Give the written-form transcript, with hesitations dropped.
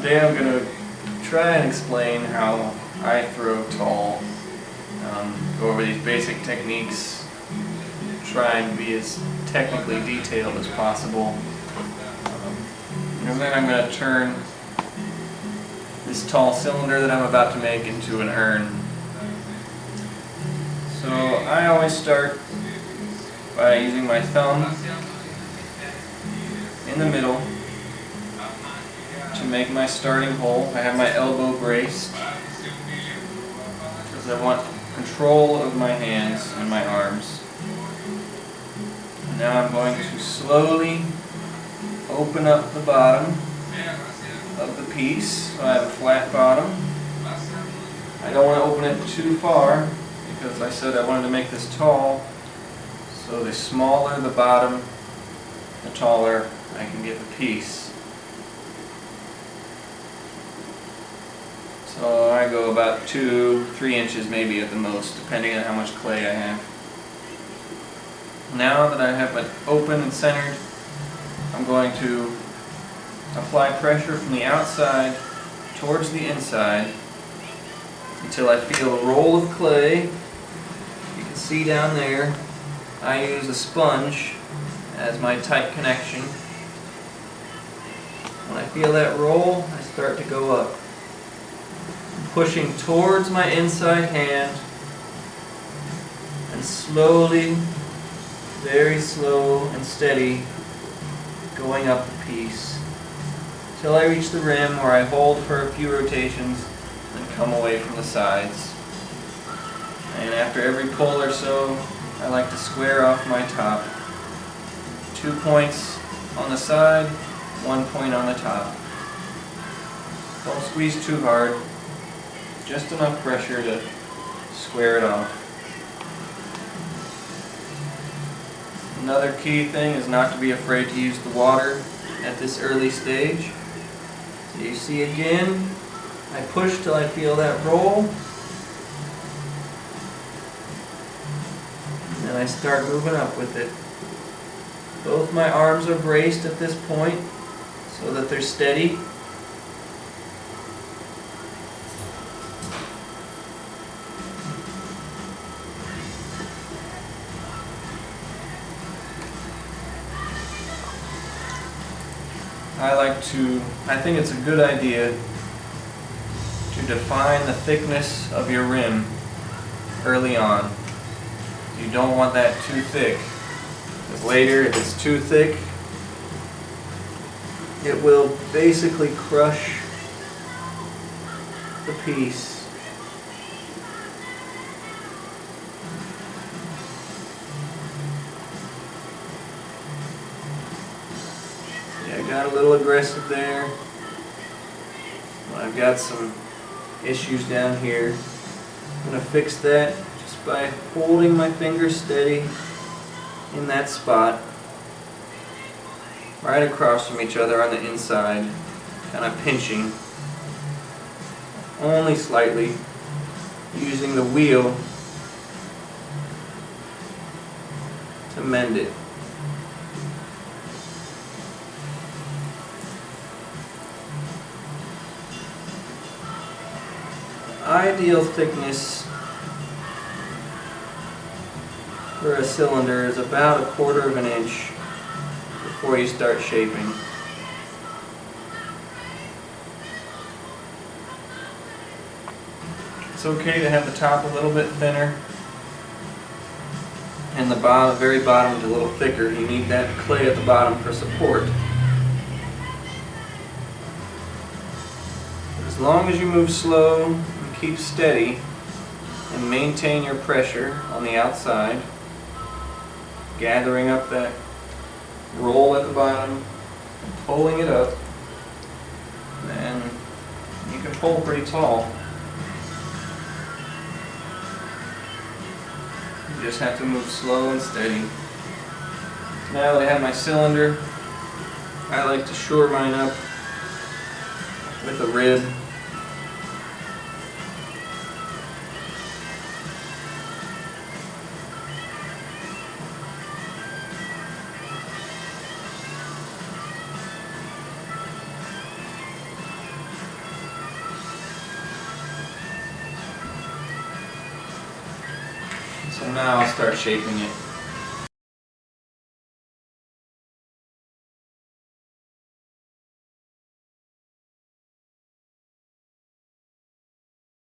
Today I'm going to try and explain how I throw tall, go over these basic techniques, try and be as technically detailed as possible, and then I'm going to turn this tall cylinder that I'm about to make into an urn. So I always start by using my thumb in the middle to make my starting hole. I have my elbow braced because I want control of my hands and my arms. Now I'm going to slowly open up the bottom of the piece so I have a flat bottom. I don't want to open it too far because I said I wanted to make this tall, so the smaller the bottom, the taller I can get the piece. So I go about 2-3 inches maybe at the most, depending on how much clay I have. Now that I have it open and centered, I'm going to apply pressure from the outside towards the inside until I feel a roll of clay. You can see down there, I use a sponge as my tight connection. When I feel that roll, I start to go up, pushing towards my inside hand and slowly, very slow and steady, going up the piece till I reach the rim where I hold for a few rotations and come away from the sides. And after every pull or so, I like to square off my top. 2 points on the side, 1 point on the top. Don't squeeze too hard, just enough pressure to square it off. Another key thing is not to be afraid to use the water at this early stage. So you see again, I push till I feel that roll, and then I start moving up with it. Both my arms are braced at this point so that they're steady. I think it's a good idea to define the thickness of your rim early on. You don't want that too thick, because later if it's too thick, it will basically crush the piece. I got a little aggressive there. I've got some issues down here. I'm going to fix that just by holding my finger steady in that spot, right across from each other on the inside, kind of pinching, only slightly, using the wheel to mend it. Ideal thickness for a cylinder is about 1/4 of an inch before you start shaping. It's okay to have the top a little bit thinner and the very bottom a little thicker. You need that clay at the bottom for support. As long as you move slow, keep steady and maintain your pressure on the outside, gathering up that roll at the bottom, pulling it up, and you can pull pretty tall. You just have to move slow and steady. Now that I have my cylinder, I like to shore mine up with a rib. So now I'll start shaping it.